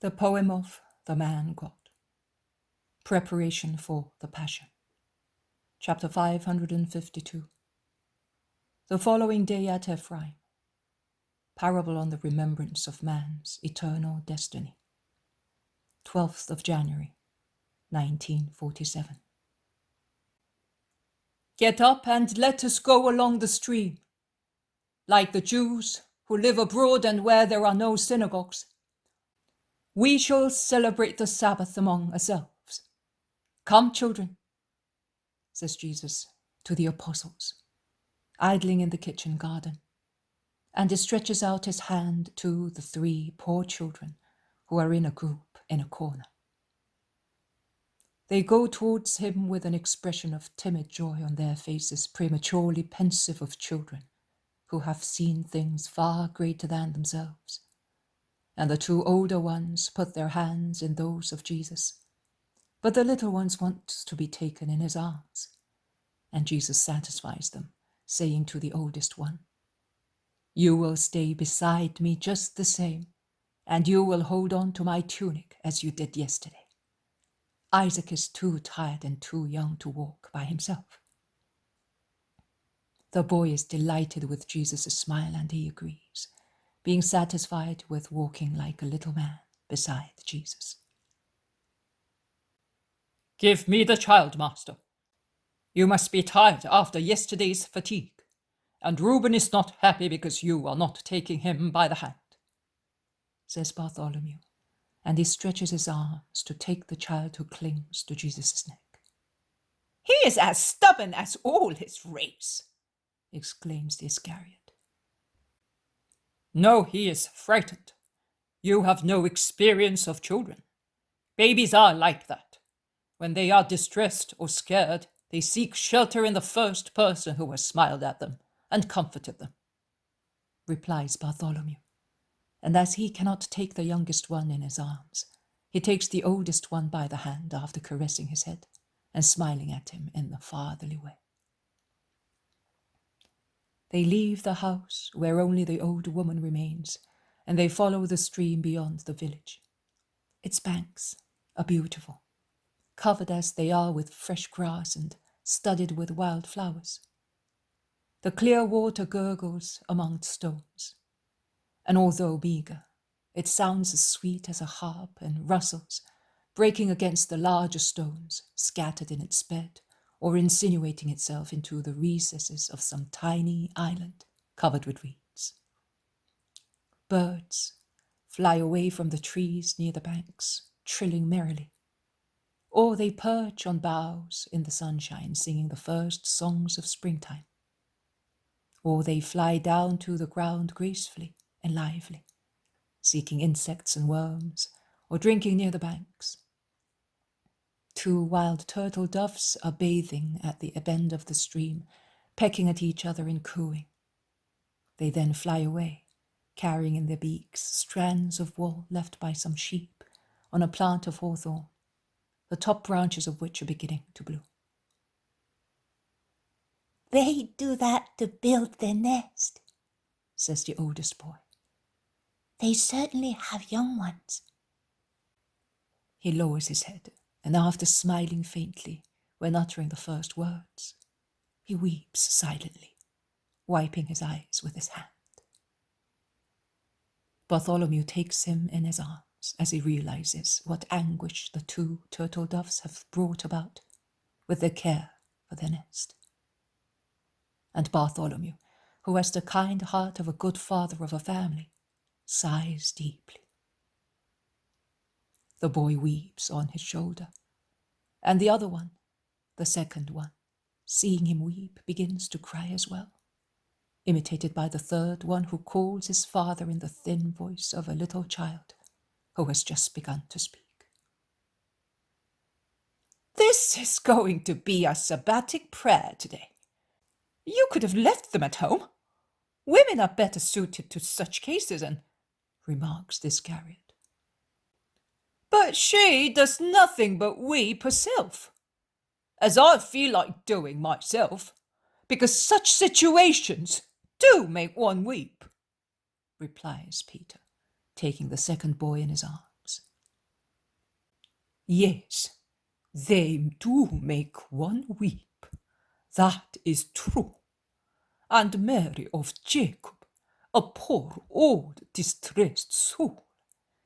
The poem of the man God. Preparation for the Passion. Chapter 552. The following day at Ephraim. Parable on the remembrance of man's eternal destiny. 12th of January, 1947. Get up and let us go along the stream. Like the Jews who live abroad and where there are no synagogues, we shall celebrate the Sabbath among ourselves. Come, children, says Jesus to the apostles, idling in the kitchen garden, and he stretches out his hand to the 3 poor children who are in a group in a corner. They go towards him with an expression of timid joy on their faces, prematurely pensive of children who have seen things far greater than themselves. And the 2 older ones put their hands in those of Jesus, but the little ones want to be taken in his arms. And Jesus satisfies them, saying to the oldest one, "You will stay beside me just the same, and you will hold on to my tunic as you did yesterday. Isaac is too tired and too young to walk by himself." The boy is delighted with Jesus' smile, and he agrees, being satisfied with walking like a little man beside Jesus. "Give me the child, master. You must be tired after yesterday's fatigue, and Reuben is not happy because you are not taking him by the hand," says Bartholomew, and he stretches his arms to take the child who clings to Jesus' neck. "He is as stubborn as all his race," exclaims the Iscariot. "No, he is frightened. You have no experience of children. Babies are like that. When they are distressed or scared, they seek shelter in the first person who has smiled at them and comforted them," replies Bartholomew. And as he cannot take the youngest one in his arms, he takes the oldest one by the hand after caressing his head and smiling at him in the fatherly way. They leave the house where only the old woman remains, and they follow the stream beyond the village. Its banks are beautiful, covered as they are with fresh grass and studded with wild flowers. The clear water gurgles among stones, and although meager, it sounds as sweet as a harp and rustles, breaking against the larger stones scattered in its bed or insinuating itself into the recesses of some tiny island covered with reeds. Birds fly away from the trees near the banks, trilling merrily, or they perch on boughs in the sunshine, singing the first songs of springtime, or they fly down to the ground gracefully and lively, seeking insects and worms, or drinking near the banks. 2 wild turtle doves are bathing at the bend of the stream, pecking at each other and cooing. They then fly away, carrying in their beaks strands of wool left by some sheep on a plant of hawthorn, the top branches of which are beginning to bloom. "They do that to build their nest," says the oldest boy. "They certainly have young ones." He lowers his head, and after smiling faintly when uttering the first words, he weeps silently, wiping his eyes with his hand. Bartholomew takes him in his arms as he realizes what anguish the 2 turtle doves have brought about with their care for their nest. And Bartholomew, who has the kind heart of a good father of a family, sighs deeply. The boy weeps on his shoulder, and the other one, the second one, seeing him weep, begins to cry as well, imitated by the 3rd one, who calls his father in the thin voice of a little child who has just begun to speak. "This is going to be a sabbatic prayer today. You could have left them at home. Women are better suited to such cases," remarks the Iscariot. "But she does nothing but weep herself, as I feel like doing myself, because such situations do make one weep," replies Peter, taking the second boy in his arms Yes, they do make one weep. That is true. And Mary of Jacob, a poor old distressed soul,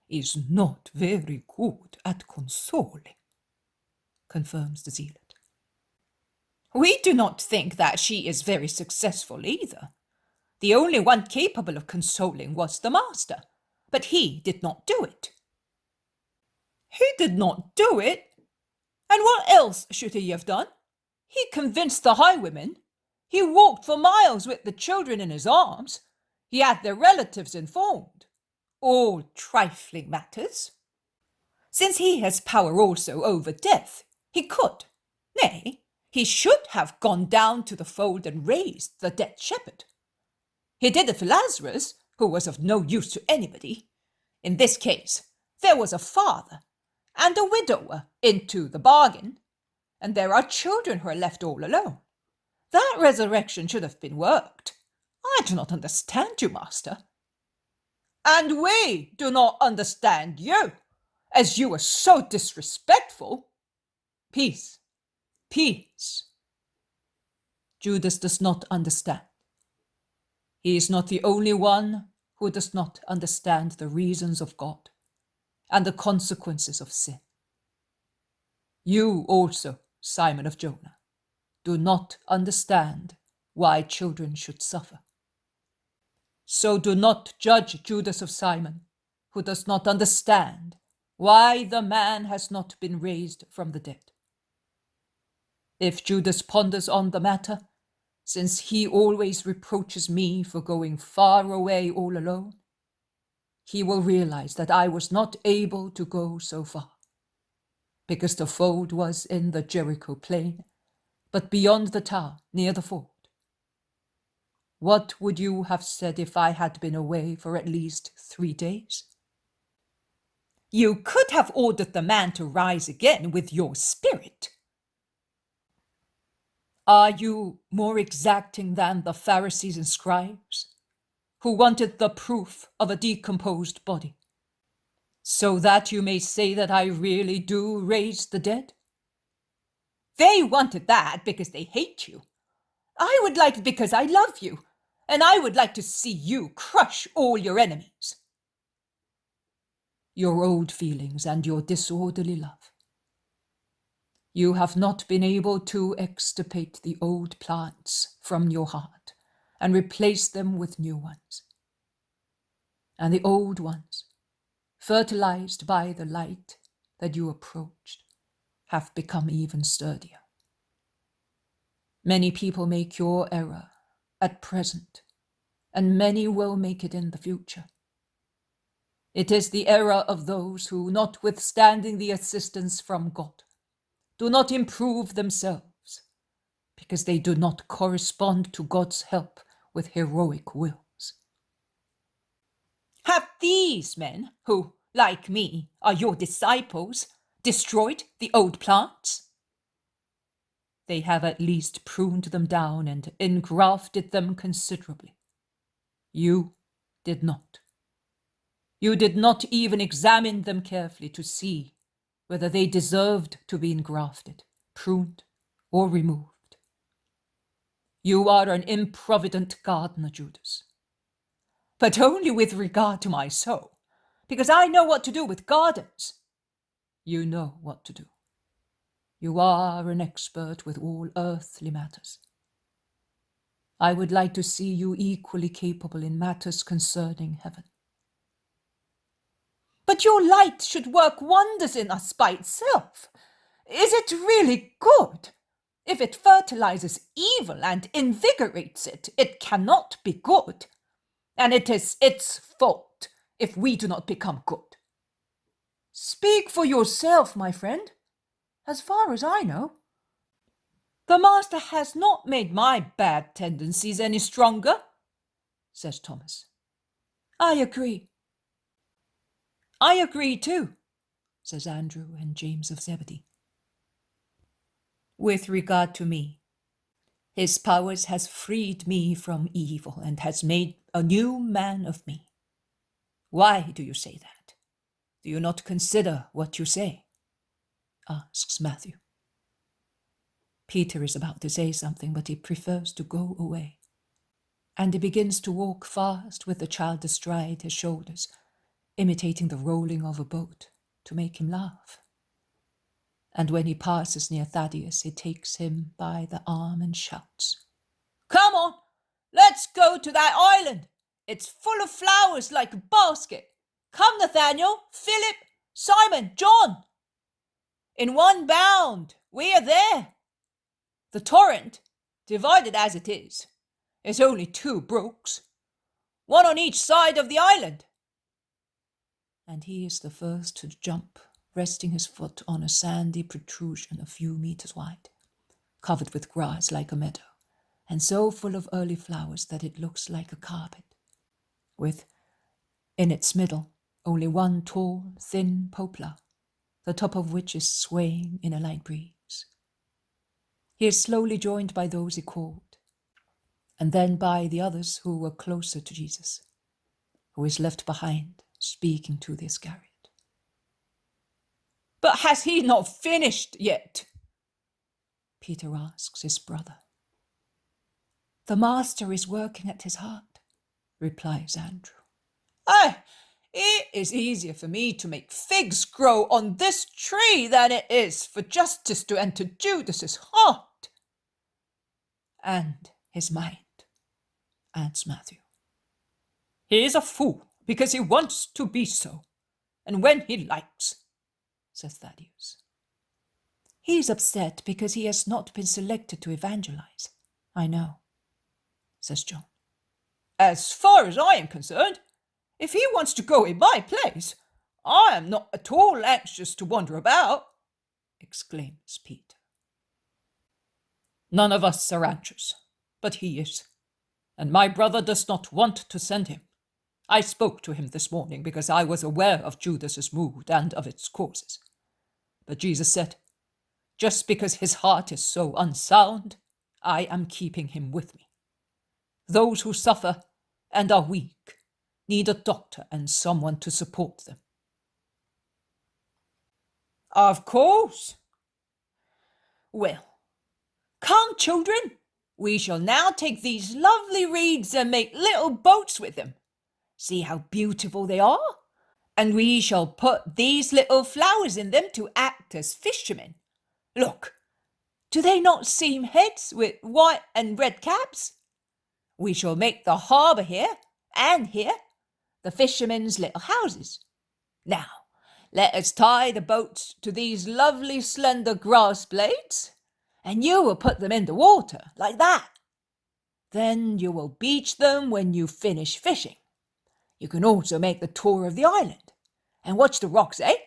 is not very good at consoling, confirms the zealot. We do not think that she is very successful either. The only one capable of consoling was the master, but he did not do it. He did not do it? And what else should he have done? He convinced the highwaymen. He walked for miles with the children in his arms. He had their relatives informed. All trifling matters. Since he has power also over death, he could, nay, he should have gone down to the fold and raised the dead shepherd. He did it for Lazarus, who was of no use to anybody. In this case, there was a father and a widower into the bargain, and there are children who are left all alone. That resurrection should have been worked. I do not understand you, master. And we do not understand you, as you are so disrespectful. Peace, peace. Judas does not understand. He is not the only one who does not understand the reasons of God and the consequences of sin. You also, Simon of Jonah, do not understand why children should suffer. So do not judge Judas of Simon, who does not understand why the man has not been raised from the dead. If Judas ponders on the matter, since he always reproaches me for going far away all alone, he will realize that I was not able to go so far, because the fold was in the Jericho plain, but beyond the town, near the ford. What would you have said if I had been away for at least 3 days? You could have ordered the man to rise again with your spirit. Are you more exacting than the Pharisees and scribes, who wanted the proof of a decomposed body, so that you may say that I really do raise the dead? They wanted that because they hate you. I would like it because I love you, and I would like to see you crush all your enemies. Your old feelings and your disorderly love. You have not been able to extirpate the old plants from your heart and replace them with new ones. And the old ones, fertilized by the light that you approached, have become even sturdier. Many people make your error at present, and many will make it in the future. It is the error of those who, notwithstanding the assistance from God, do not improve themselves, because they do not correspond to God's help with heroic wills. Have these men, who, like me, are your disciples, destroyed the old plants? They have at least pruned them down and engrafted them considerably. You did not. You did not even examine them carefully to see whether they deserved to be engrafted, pruned, or removed. You are an improvident gardener, Judas. But only with regard to my soul, because I know what to do with gardens. You know what to do. You are an expert with all earthly matters. I would like to see you equally capable in matters concerning heaven. But your light should work wonders in us by itself. Is it really good? If it fertilizes evil and invigorates it, it cannot be good. And it is its fault if we do not become good. Speak for yourself, my friend. As far as I know, the master has not made my bad tendencies any stronger, says Thomas. I agree. I agree too, says Andrew and James of Zebedee. With regard to me, his powers has freed me from evil and has made a new man of me. Why do you say that? Do you not consider what you say? asks Matthew. Peter is about to say something, but he prefers to go away. And he begins to walk fast with the child astride his shoulders, imitating the rolling of a boat to make him laugh. And when he passes near Thaddeus, he takes him by the arm and shouts, "Come on, let's go to that island. It's full of flowers like a basket. Come, Nathaniel, Philip, Simon, John. In one bound, we are there. The torrent, divided as it is only 2 brooks, one on each side of the island." And he is the first to jump, resting his foot on a sandy protrusion a few meters wide, covered with grass like a meadow, and so full of early flowers that it looks like a carpet, with, in its middle, only one tall, thin poplar, the top of which is swaying in a light breeze. He is slowly joined by those he called, and then by the others who were closer to Jesus, who is left behind, speaking to the Iscariot. "But has he not finished yet?" Peter asks his brother. "The Master is working at his heart," replies Andrew. It is easier for me to make figs grow on this tree than it is for justice to enter Judas's heart." "And his mind," adds Matthew. "He is a fool because he wants to be so, and when he likes," says Thaddeus. "He's upset because he has not been selected to evangelize." "I know," says John. "As far as I am concerned, if he wants to go in my place, I am not at all anxious to wander about," exclaims Peter. "None of us are anxious, but he is, and my brother does not want to send him. I spoke to him this morning because I was aware of Judas's mood and of its causes. But Jesus said, just because his heart is so unsound, I am keeping him with me. Those who suffer and are weak need a doctor and someone to support them." "Of course. Well, come, children, we shall now take these lovely reeds and make little boats with them. See how beautiful they are? And we shall put these little flowers in them to act as fishermen. Look, do they not seem heads with white and red caps? We shall make the harbour here and here the fishermen's little houses. Now, let us tie the boats to these lovely slender grass blades, and you will put them in the water, like that. Then you will beach them when you finish fishing. You can also make the tour of the island and watch the rocks, eh?"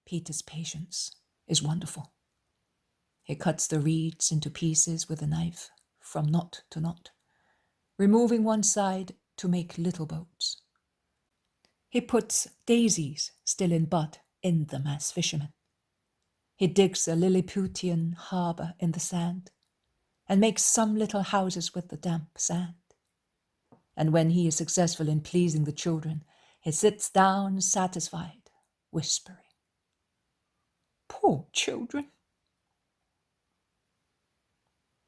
Peter's patience is wonderful. He cuts the reeds into pieces with a knife from knot to knot, removing one side to make little boats. He puts daisies still in bud in them as fishermen. He digs a Lilliputian harbour in the sand and makes some little houses with the damp sand. And when he is successful in pleasing the children, he sits down satisfied, whispering, "Poor children."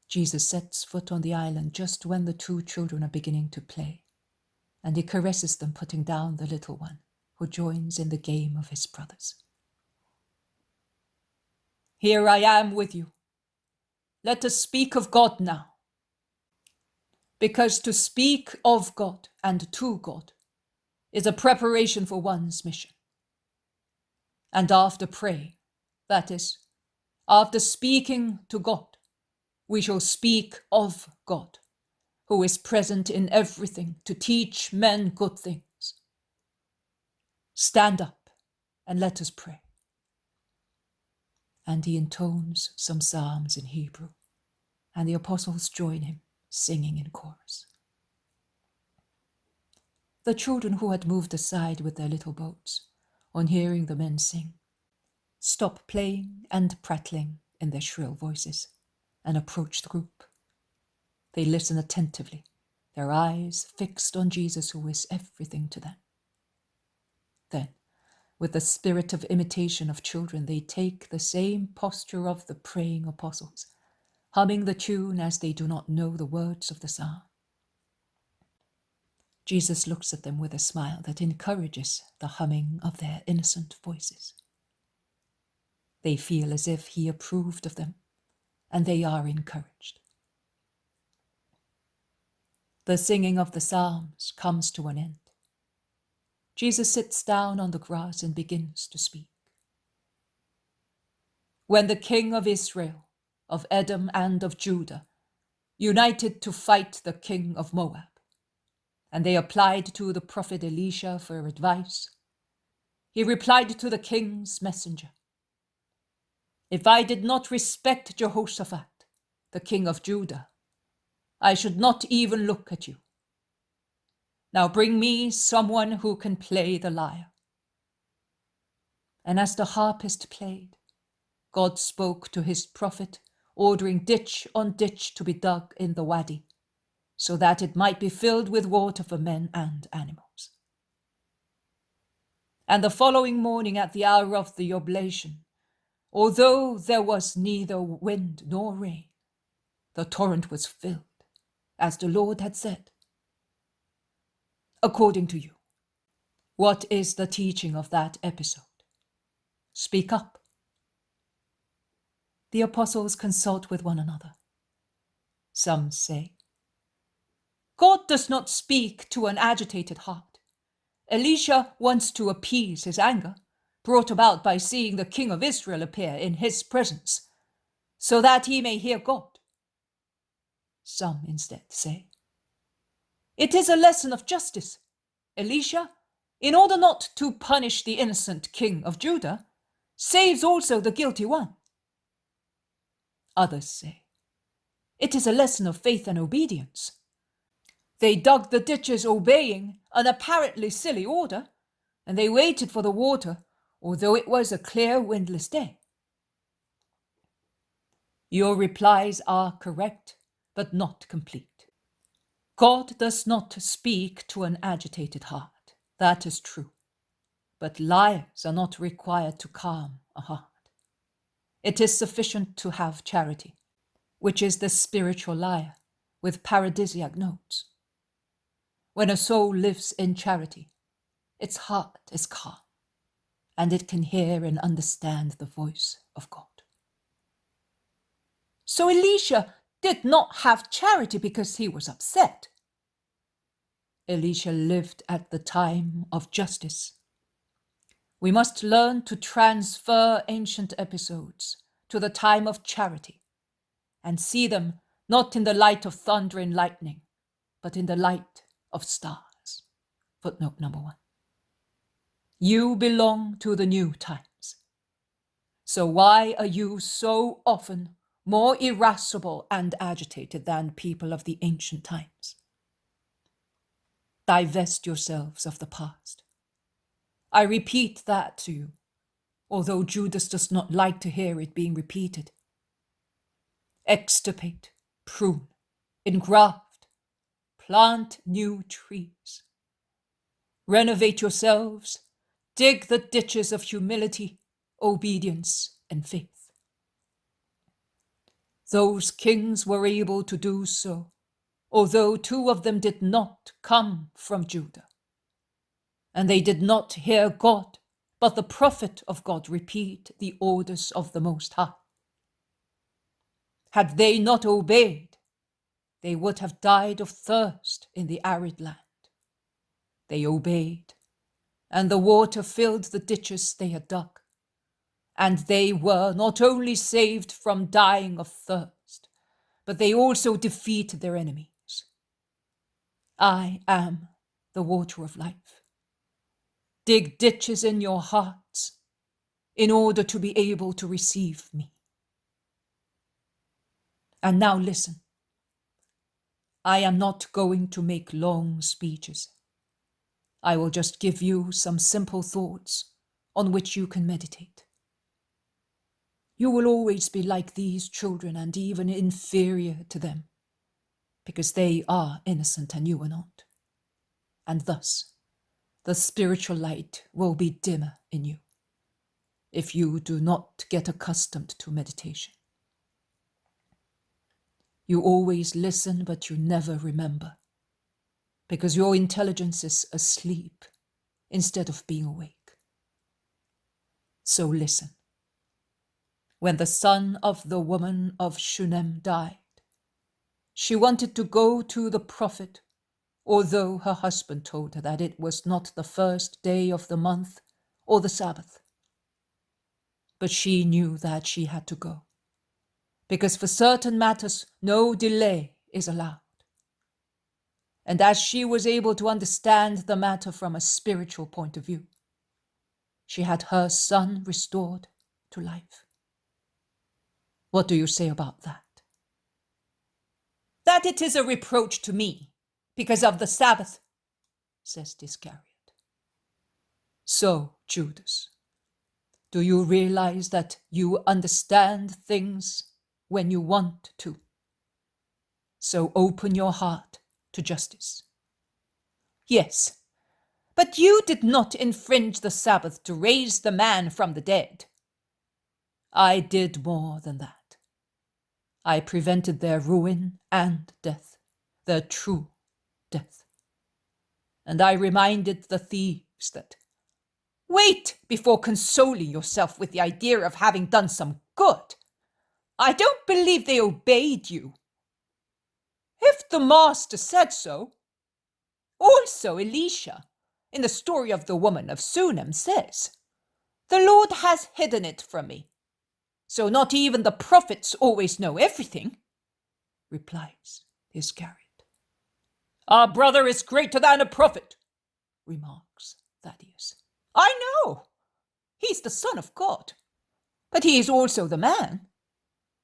Jesus sets foot on the island just when the 2 children are beginning to play, and he caresses them, putting down the little one, who joins in the game of his brothers. "Here I am with you. Let us speak of God now. Because to speak of God and to God is a preparation for one's mission. And after praying, that is, after speaking to God, we shall speak of God, who is present in everything to teach men good things. Stand up and let us pray." And he intones some psalms in Hebrew, and the apostles join him, singing in chorus. The children who had moved aside with their little boats, on hearing the men sing, stop playing and prattling in their shrill voices and approach the group. They listen attentively, their eyes fixed on Jesus, who is everything to them. Then, With the spirit of imitation of children, they take the same posture of the praying apostles, humming the tune as they do not know the words of the psalm. Jesus looks at them with a smile that encourages the humming of their innocent voices. They feel as if he approved of them, and they are encouraged. The singing of the psalms comes to an end. Jesus sits down on the grass and begins to speak. When the king of Israel, of Edom and of Judah, united to fight the king of Moab, and they applied to the prophet Elisha for advice, he replied to the king's messenger, "If I did not respect Jehoshaphat, the king of Judah, I should not even look at you. Now bring me someone who can play the lyre." And as the harpist played, God spoke to his prophet, ordering ditch on ditch to be dug in the wadi, so that it might be filled with water for men and animals. And the following morning at the hour of the oblation, although there was neither wind nor rain, the torrent was filled, as the Lord had said. According to you, what is the teaching of that episode? Speak up. The apostles consult with one another. Some say, God does not speak to an agitated heart. Elisha wants to appease his anger, brought about by seeing the king of Israel appear in his presence, so that he may hear God. Some instead say, it is a lesson of justice. Elisha, in order not to punish the innocent king of Judah, saves also the guilty one. Others say, it is a lesson of faith and obedience. They dug the ditches obeying an apparently silly order, and they waited for the water, although it was a clear, windless day. Your replies are correct, but not complete. God does not speak to an agitated heart. That is true. But liars are not required to calm a heart. It is sufficient to have charity, which is the spiritual lyre with paradisiac notes. When a soul lives in charity, its heart is calm, and it can hear and understand the voice of God. So Elisha did not have charity because he was upset. Elisha lived at the time of justice. We must learn to transfer ancient episodes to the time of charity and see them not in the light of thunder and lightning, but in the light of stars. Footnote number 1. You belong to the new times. So why are you so often more irascible and agitated than people of the ancient times? Divest yourselves of the past. I repeat that to you, although Judas does not like to hear it being repeated. Extirpate, prune, engraft, plant new trees. Renovate yourselves, dig the ditches of humility, obedience, and faith. Those kings were able to do so, although 2 of them did not come from Judah. And they did not hear God, but the prophet of God repeat the orders of the Most High. Had they not obeyed, they would have died of thirst in the arid land. They obeyed, and the water filled the ditches they had dug. And they were not only saved from dying of thirst, but they also defeated their enemies. I am the water of life. Dig ditches in your hearts in order to be able to receive me. And now listen. I am not going to make long speeches. I will just give you some simple thoughts on which you can meditate. You will always be like these children and even inferior to them, because they are innocent and you are not. And thus, the spiritual light will be dimmer in you if you do not get accustomed to meditation. You always listen, but you never remember, because your intelligence is asleep instead of being awake. So listen. When the son of the woman of Shunem died, she wanted to go to the prophet, although her husband told her that it was not the first day of the month or the Sabbath. But she knew that she had to go, because for certain matters no delay is allowed. And as she was able to understand the matter from a spiritual point of view, she had her son restored to life. What do you say about that? That it is a reproach to me because of the Sabbath, says Iscariot. So, Judas, do you realize that you understand things when you want to? So open your heart to justice. Yes, but you did not infringe the Sabbath to raise the man from the dead. I did more than that. I prevented their ruin and death, their true death. And I reminded the thieves that, wait before consoling yourself with the idea of having done some good. I don't believe they obeyed you. If the master said so. Also, Elisha, in the story of the woman of Shunem, says, the Lord has hidden it from me. So not even the prophets always know everything, replies Iscariot. Our brother is greater than a prophet, remarks Thaddeus. I know. He's the Son of God. But he is also the man.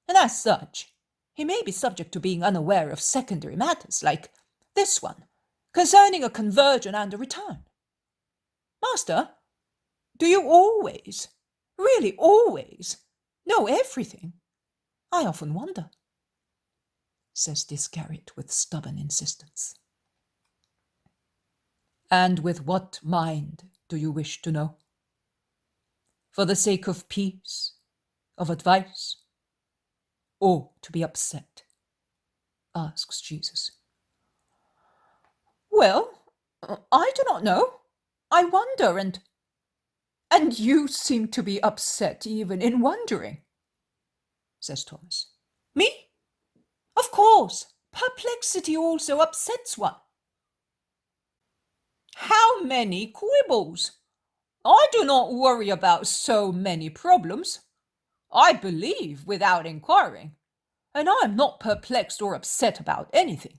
And as such, he may be subject to being unaware of secondary matters like this one, concerning a conversion and a return. Master, do you always, really always, know everything? I often wonder, says Iscariot with stubborn insistence. And with what mind do you wish to know? For the sake of peace, of advice, or to be upset? Asks Jesus. Well, I do not know. I wonder, and you seem to be upset even in wondering, says Thomas. Me? Of course, perplexity also upsets one. How many quibbles? I do not worry about so many problems. I believe without inquiring, and I am not perplexed or upset about anything.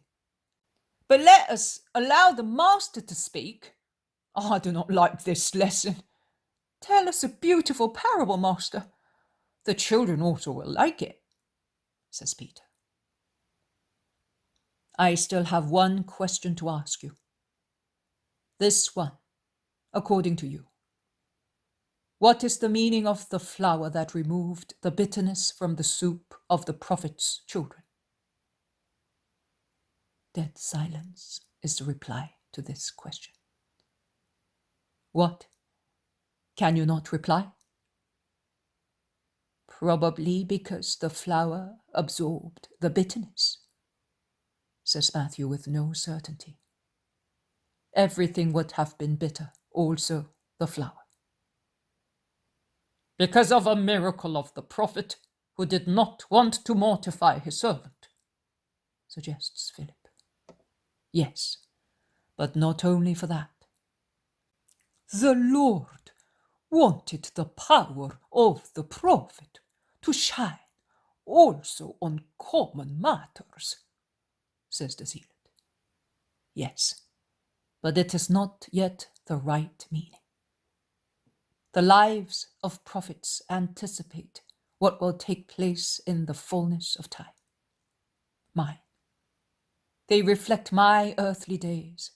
But let us allow the master to speak. I do not like this lesson. Tell us a beautiful parable, master. The children also will like it, says Peter. I still have one question to ask you. This one, according to you. What is the meaning of the flour that removed the bitterness from the soup of the prophet's children? Dead silence is the reply to this question. What? Can you not reply? Probably because the flour absorbed the bitterness, says Matthew with no certainty. Everything would have been bitter, also the flour. Because of a miracle of the prophet who did not want to mortify his servant, suggests Philip. Yes, but not only for that. The Lord wanted the power of the prophet to shine also on common matters, says the zealot. Yes, but it is not yet the right meaning. The lives of prophets anticipate what will take place in the fullness of time. Mine. They reflect my earthly days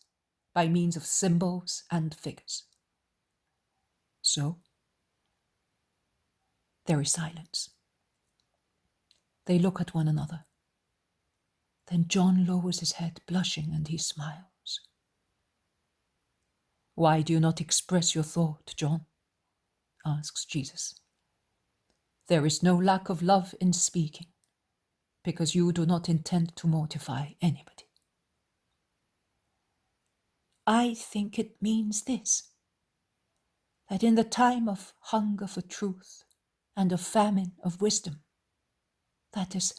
by means of symbols and figures. So, there is silence. They look at one another. Then John lowers his head, blushing, and he smiles. Why do you not express your thought, John? Asks Jesus. There is no lack of love in speaking, because you do not intend to mortify anybody. I think it means this, that in the time of hunger for truth and of famine of wisdom, that is,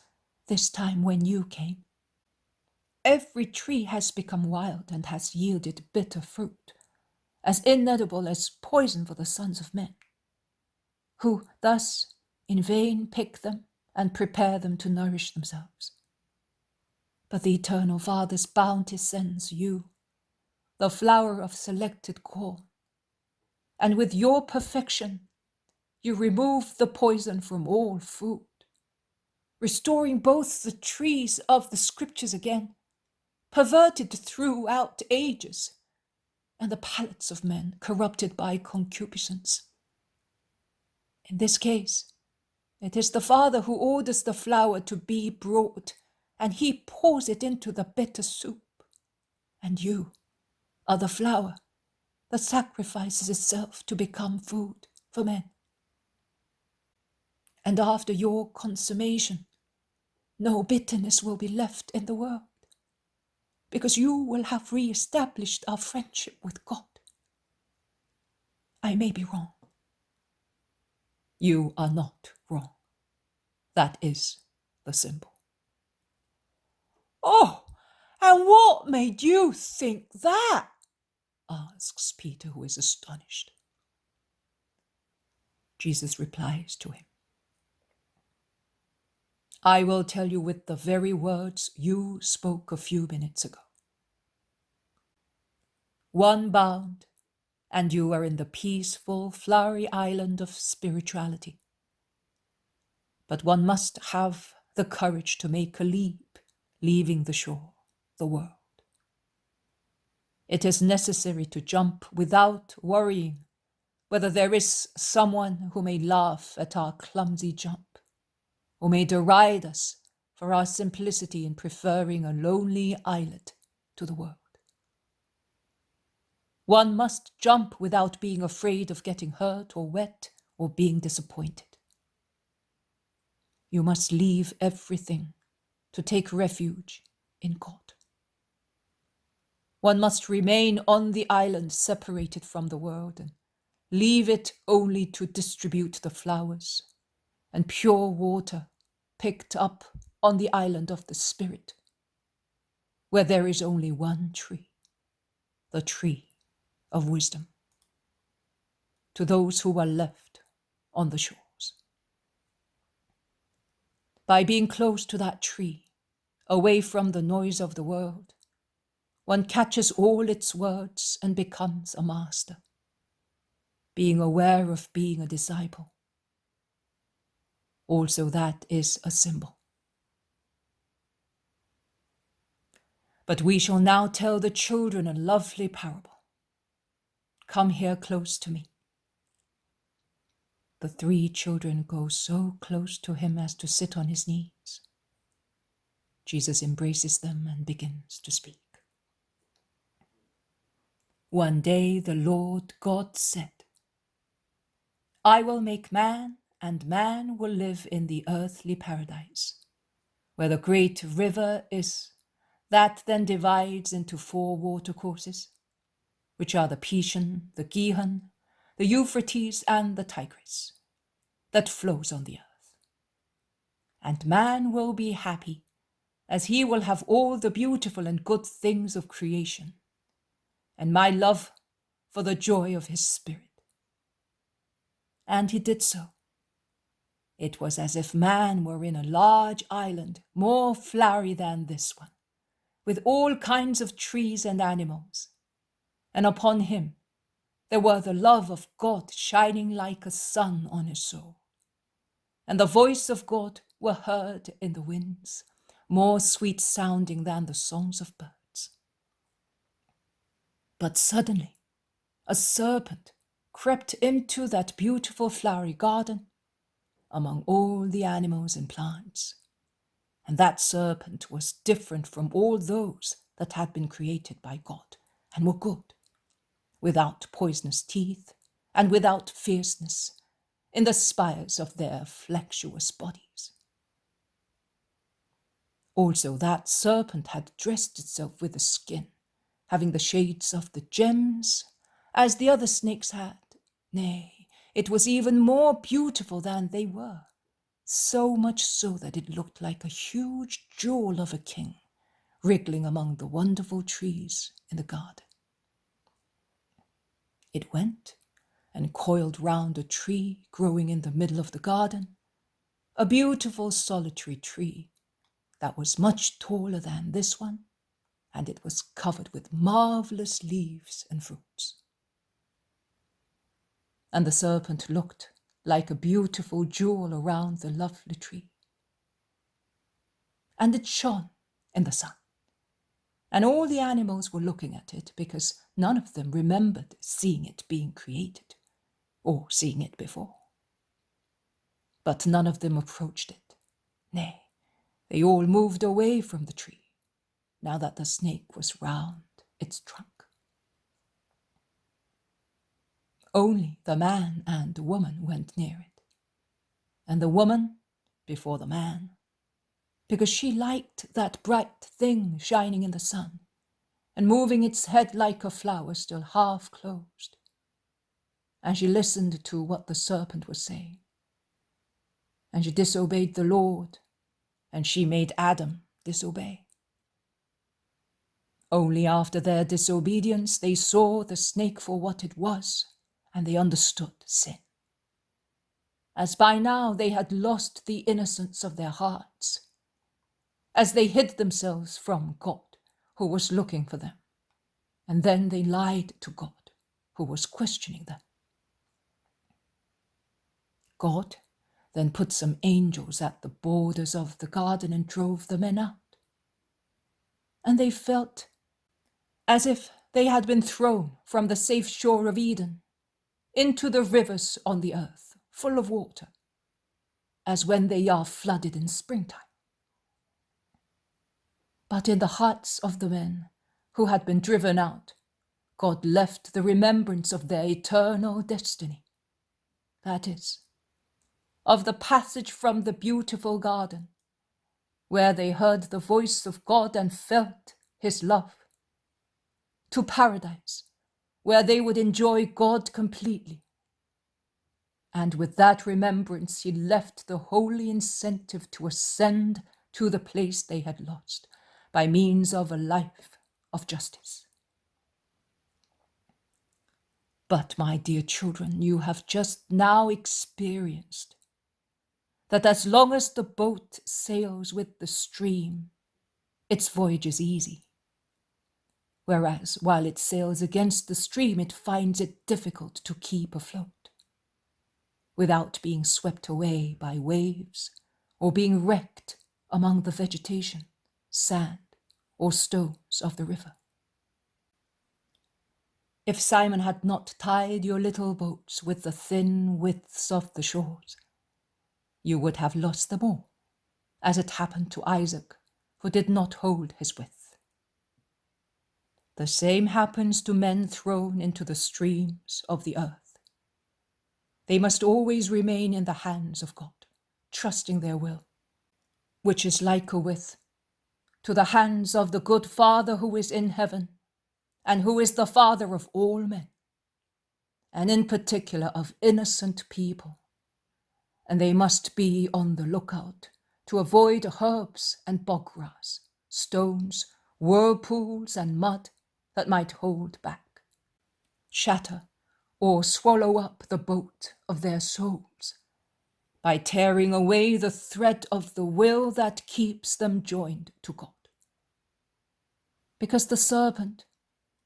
this time when you came, every tree has become wild and has yielded bitter fruit, as inedible as poison for the sons of men, who thus in vain pick them and prepare them to nourish themselves. But the eternal Father's bounty sends you, the flower of selected corn, and with your perfection you remove the poison from all food, restoring both the trees of the Scriptures again, perverted throughout ages, and the palates of men corrupted by concupiscence. In this case, it is the Father who orders the flour to be brought, and he pours it into the bitter soup. And you are the flour that sacrifices itself to become food for men. And after your consummation, no bitterness will be left in the world, because you will have re-established our friendship with God. I may be wrong. You are not wrong. That is the symbol. Oh, and what made you think that? Asks Peter, who is astonished. Jesus replies to him, I will tell you with the very words you spoke a few minutes ago. One bound, and you are in the peaceful, flowery island of spirituality. But one must have the courage to make a leap, leaving the shore, the world. It is necessary to jump without worrying whether there is someone who may laugh at our clumsy jump, who may deride us for our simplicity in preferring a lonely islet to the world. One must jump without being afraid of getting hurt or wet or being disappointed. You must leave everything to take refuge in God. One must remain on the island separated from the world and leave it only to distribute the flowers and pure water picked up on the island of the Spirit, where there is only one tree, the tree of wisdom, to those who are left on the shores. By being close to that tree, away from the noise of the world, one catches all its words and becomes a master, being aware of being a disciple. Also, that is a symbol. But we shall now tell the children a lovely parable. Come here close to me. The three children go so close to him as to sit on his knees. Jesus embraces them and begins to speak. One day the Lord God said, I will make man, and man will live in the earthly paradise, where the great river is, that then divides into 4 watercourses, which are the Pishon, the Gihon, the Euphrates, and the Tigris, that flows on the earth. And man will be happy, as he will have all the beautiful and good things of creation, and my love for the joy of his spirit. And he did so. It was as if man were in a large island, more flowery than this one, with all kinds of trees and animals. And upon him there were the love of God shining like a sun on his soul. And the voice of God were heard in the winds, more sweet sounding than the songs of birds. But suddenly a serpent crept into that beautiful flowery garden among all the animals and plants. And that serpent was different from all those that had been created by God and were good. without poisonous teeth and without fierceness, in the spires of their flexuous bodies. Also that serpent had dressed itself with a skin, having the shades of the gems, as the other snakes had. Nay, it was even more beautiful than they were, so much so that it looked like a huge jewel of a king, wriggling among the wonderful trees in the garden. It went and coiled round a tree growing in the middle of the garden, a beautiful solitary tree that was much taller than this one, and it was covered with marvelous leaves and fruits. And the serpent looked like a beautiful jewel around the lovely tree. And it shone in the sun. And all the animals were looking at it because none of them remembered seeing it being created or seeing it before. But none of them approached it. Nay, they all moved away from the tree, now that the snake was round its trunk. Only the man and the woman went near it, and the woman before the man, because she liked that bright thing shining in the sun and moving its head like a flower still half closed. And she listened to what the serpent was saying. And she disobeyed the Lord, and she made Adam disobey. Only after their disobedience they saw the snake for what it was, and they understood sin. As by now they had lost the innocence of their hearts, as they hid themselves from God, who was looking for them, and then they lied to God, who was questioning them. God then put some angels at the borders of the garden and drove the men out. And they felt as if they had been thrown from the safe shore of Eden into the rivers on the earth, full of water, as when they are flooded in springtime. But in the hearts of the men who had been driven out, God left the remembrance of their eternal destiny. That is, of the passage from the beautiful garden, where they heard the voice of God and felt his love, to paradise, where they would enjoy God completely. And with that remembrance, he left the holy incentive to ascend to the place they had lost by means of a life of justice. But, my dear children, you have just now experienced that as long as the boat sails with the stream, its voyage is easy. Whereas, while it sails against the stream, it finds it difficult to keep afloat, without being swept away by waves or being wrecked among the vegetation, sand, or stones of the river. If Simon had not tied your little boats with the thin widths of the shores, you would have lost them all, as it happened to Isaac, who did not hold his width. The same happens to men thrown into the streams of the earth. They must always remain in the hands of God, trusting their will, which is like a width to the hands of the good Father who is in heaven, and who is the Father of all men, and in particular of innocent people. And they must be on the lookout to avoid herbs and bog grass, stones, whirlpools, and mud that might hold back, shatter, or swallow up the boat of their souls by tearing away the thread of the will that keeps them joined to God. Because the serpent,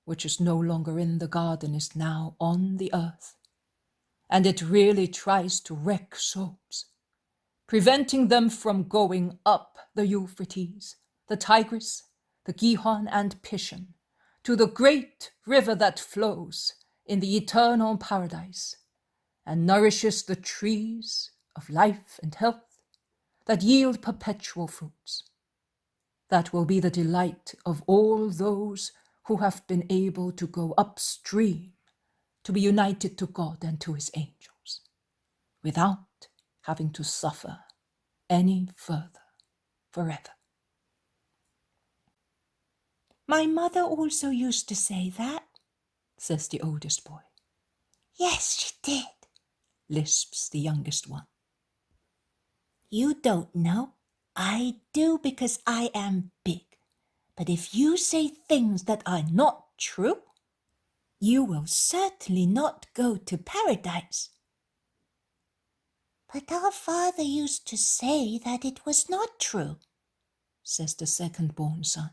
which is no longer in the garden, is now on the earth, and it really tries to wreck souls, preventing them from going up the Euphrates, the Tigris, the Gihon, and Pishon, to the great river that flows in the eternal paradise and nourishes the trees of life and health that yield perpetual fruits. That will be the delight of all those who have been able to go upstream to be united to God and to his angels, without having to suffer any further forever. My mother also used to say that, says the oldest boy. Yes, she did, lisps the youngest one. You don't know. I do because I am big. But if you say things that are not true, you will certainly not go to paradise. But our father used to say that it was not true, says the second-born son,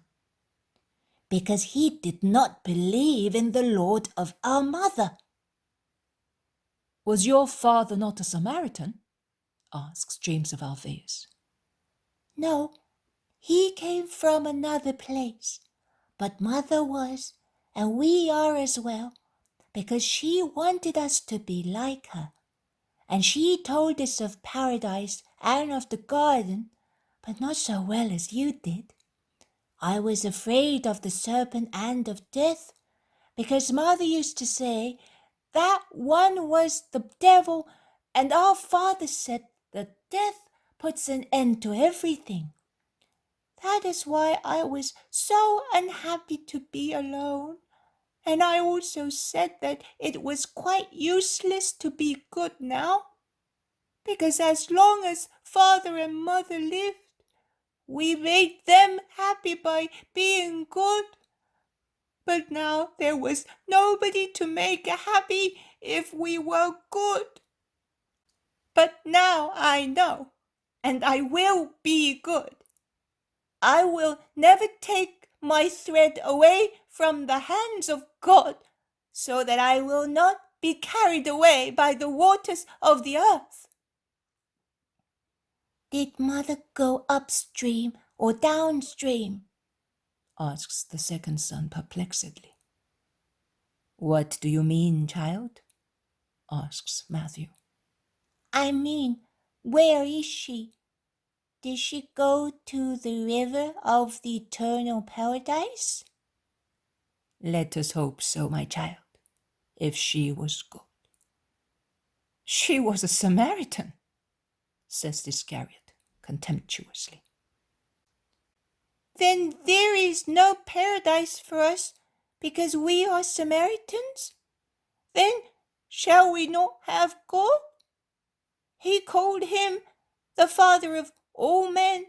because he did not believe in the Lord of our mother. Was your father not a Samaritan? Asks James of Alphaeus. No, he came from another place, but mother was, and we are as well, because she wanted us to be like her. And she told us of paradise and of the garden, but not so well as you did. I was afraid of the serpent and of death, because mother used to say that one was the devil, and our father said that death puts an end to everything. That is why I was so unhappy to be alone. And I also said that it was quite useless to be good now, because as long as father and mother lived, we made them happy by being good. But now there was nobody to make happy if we were good. But now I know, and I will be good. I will never take my thread away from the hands of God, so that I will not be carried away by the waters of the earth. Did mother go upstream or downstream? Asks the second son perplexedly. What do you mean, child? Asks Matthew. I mean, where is she? Did she go to the river of the eternal paradise? Let us hope so, my child, if she was good. She was a Samaritan, says Iscariot contemptuously. Then there is no paradise for us because we are Samaritans? Then shall we not have God? He called him the father of all men.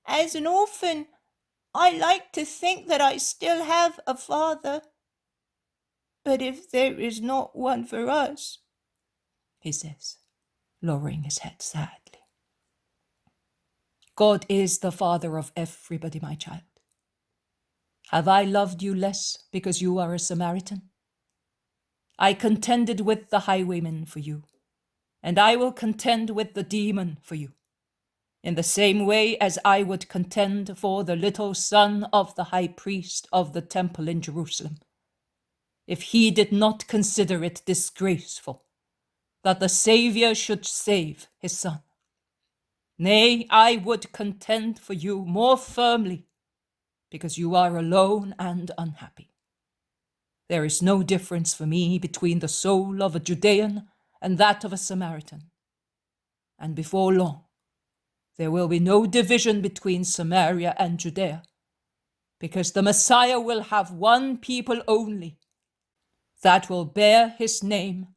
As an orphan, I like to think that I still have a father. But if there is not one for us, he says, lowering his head sadly. God is the father of everybody, my child. Have I loved you less because you are a Samaritan? I contended with the highwayman for you, and I will contend with the demon for you, in the same way as I would contend for the little son of the high priest of the temple in Jerusalem, if he did not consider it disgraceful that the Saviour should save his son. Nay, I would contend for you more firmly, because you are alone and unhappy. There is no difference for me between the soul of a Judean and that of a Samaritan. And before long, there will be no division between Samaria and Judea, because the Messiah will have one people only, that will bear his name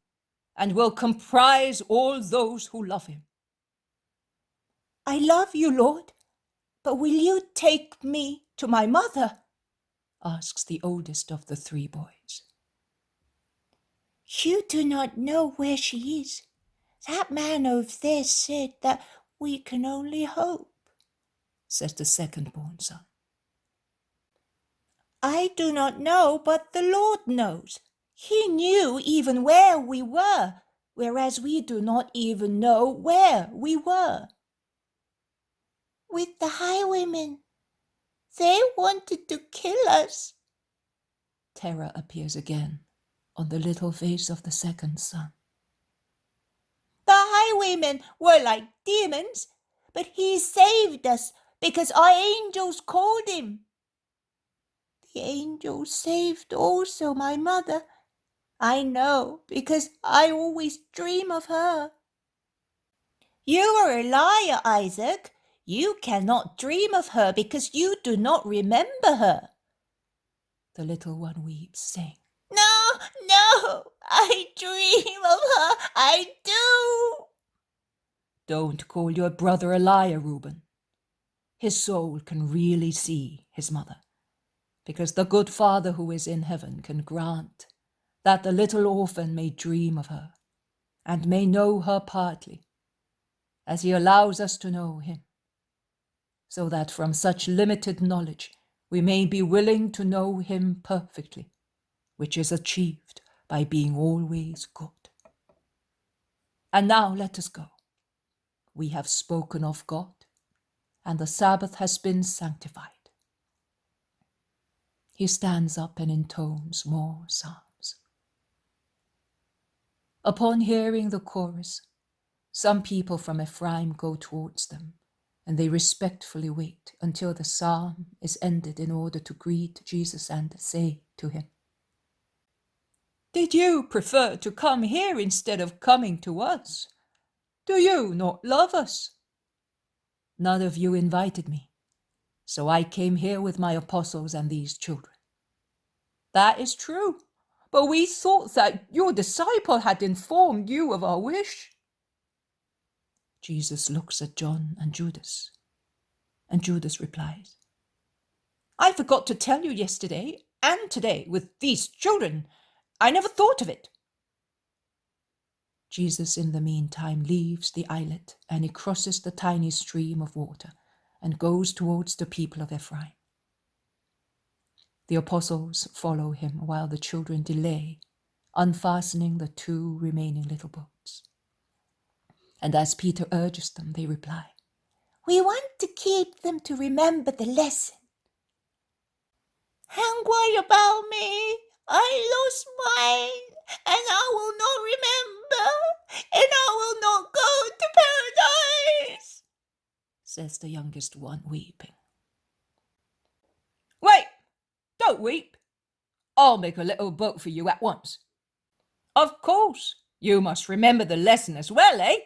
and will comprise all those who love him. I love you, Lord, but will you take me to my mother? Asks the oldest of the three boys. You do not know where she is. That man over there said that we can only hope, says the second-born son. I do not know, but the Lord knows. He knew even where we were, whereas we do not even know where we were. With the highwaymen, they wanted to kill us. Terror appears again on the little face of the second son. The highwaymen were like demons, but he saved us because our angels called him. The angels saved also my mother, I know, because I always dream of her. You are a liar, Isaac. You cannot dream of her because you do not remember her. The little one weeps, saying, No, no, I dream of her, I do. Don't call your brother a liar, Reuben. His soul can really see his mother, because the good Father who is in heaven can grant that the little orphan may dream of her and may know her partly, as he allows us to know him, so that from such limited knowledge we may be willing to know him perfectly, which is achieved by being always good. And now let us go. We have spoken of God, and the Sabbath has been sanctified. He stands up and intones more psalms. Upon hearing the chorus, some people from Ephraim go towards them, and they respectfully wait until the psalm is ended in order to greet Jesus and say to him, Did you prefer to come here instead of coming to us? Do you not love us? None of you invited me, so I came here with my apostles and these children. That is true, but we thought that your disciple had informed you of our wish. Jesus looks at John and Judas replies, I forgot to tell you yesterday and today with these children. I never thought of it. Jesus in the meantime leaves the islet, and he crosses the tiny stream of water and goes towards the people of Ephraim. The apostles follow him while the children delay, unfastening the 2 remaining little boats. And as Peter urges them, they reply, We want to keep them to remember the lesson. And what about me? I lost mine, and I will not remember, and I will not go to paradise, says the youngest one, weeping. Wait, don't weep. I'll make a little boat for you at once. Of course, you must remember the lesson as well, eh?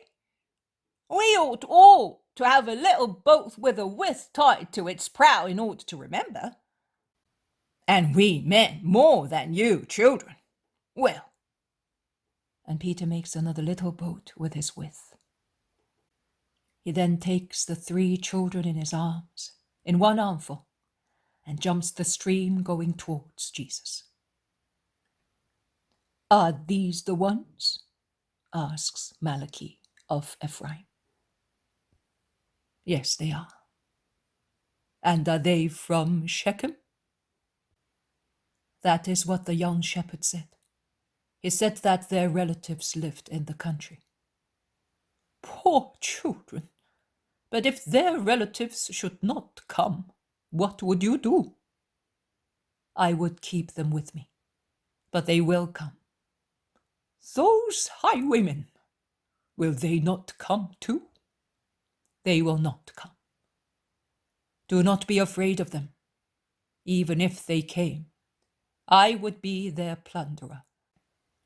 We ought all to have a little boat with a withe tied to its prow in order to remember. And we meant more than you children. Well, and Peter makes another little boat with his withe. He then takes the 3 children in his arms, in one armful, and jumps the stream going towards Jesus. Are these the ones? Asks Malachi of Ephraim. Yes, they are. And are they from Shechem? That is what the young shepherd said. He said that their relatives lived in the country. Poor children! But if their relatives should not come, what would you do? I would keep them with me, but they will come. Those highwaymen, will they not come too? They will not come. Do not be afraid of them. Even if they came, I would be their plunderer,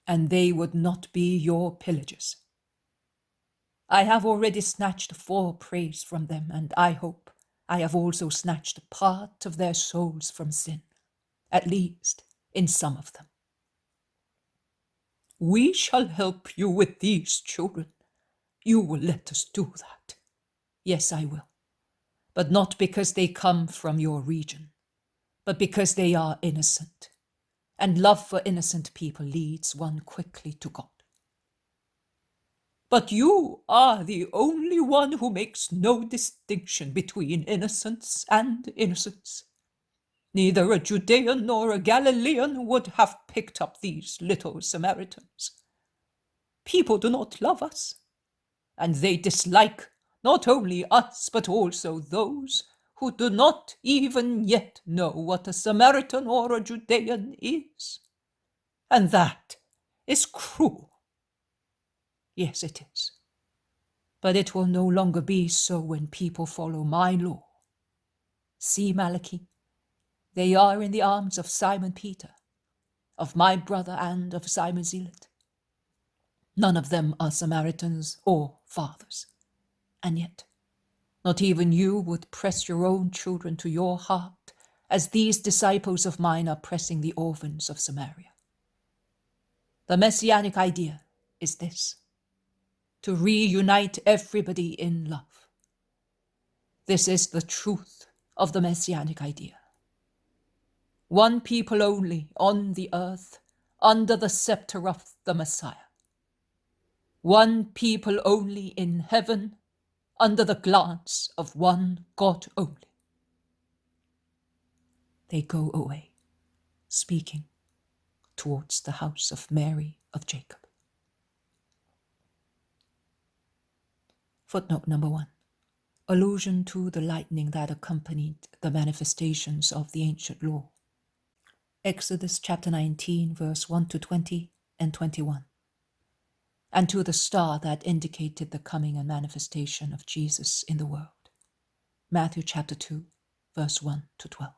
and they would not be your pillagers. I have already snatched 4 praise from them, and I hope I have also snatched a part of their souls from sin, at least in some of them. We shall help you with these children. You will let us do that. Yes, I will. But not because they come from your region, but because they are innocent, and love for innocent people leads one quickly to God. But you are the only one who makes no distinction between innocence and innocence. Neither a Judean nor a Galilean would have picked up these little Samaritans. People do not love us, and they dislike not only us, but also those who do not even yet know what a Samaritan or a Judean is. And that is cruel. Yes, it is. But it will no longer be so when people follow my law. See, Malachi, they are in the arms of Simon Peter. of my brother and of Simon Zealot. None of them are Samaritans or fathers. And yet, not even you would press your own children to your heart as these disciples of mine are pressing the orphans of Samaria. The messianic idea is this: to reunite everybody in love. This is the truth of the messianic idea. One people only on the earth under the scepter of the Messiah. One people only in heaven under the glance of one God only. They go away, speaking towards the house of Mary of Jacob. Footnote number 1. Allusion to the lightning that accompanied the manifestations of the ancient law. Exodus chapter 19, verse 1 to 20 and 21. And to the star that indicated the coming and manifestation of Jesus in the world. Matthew chapter 2, verse 1 to 12.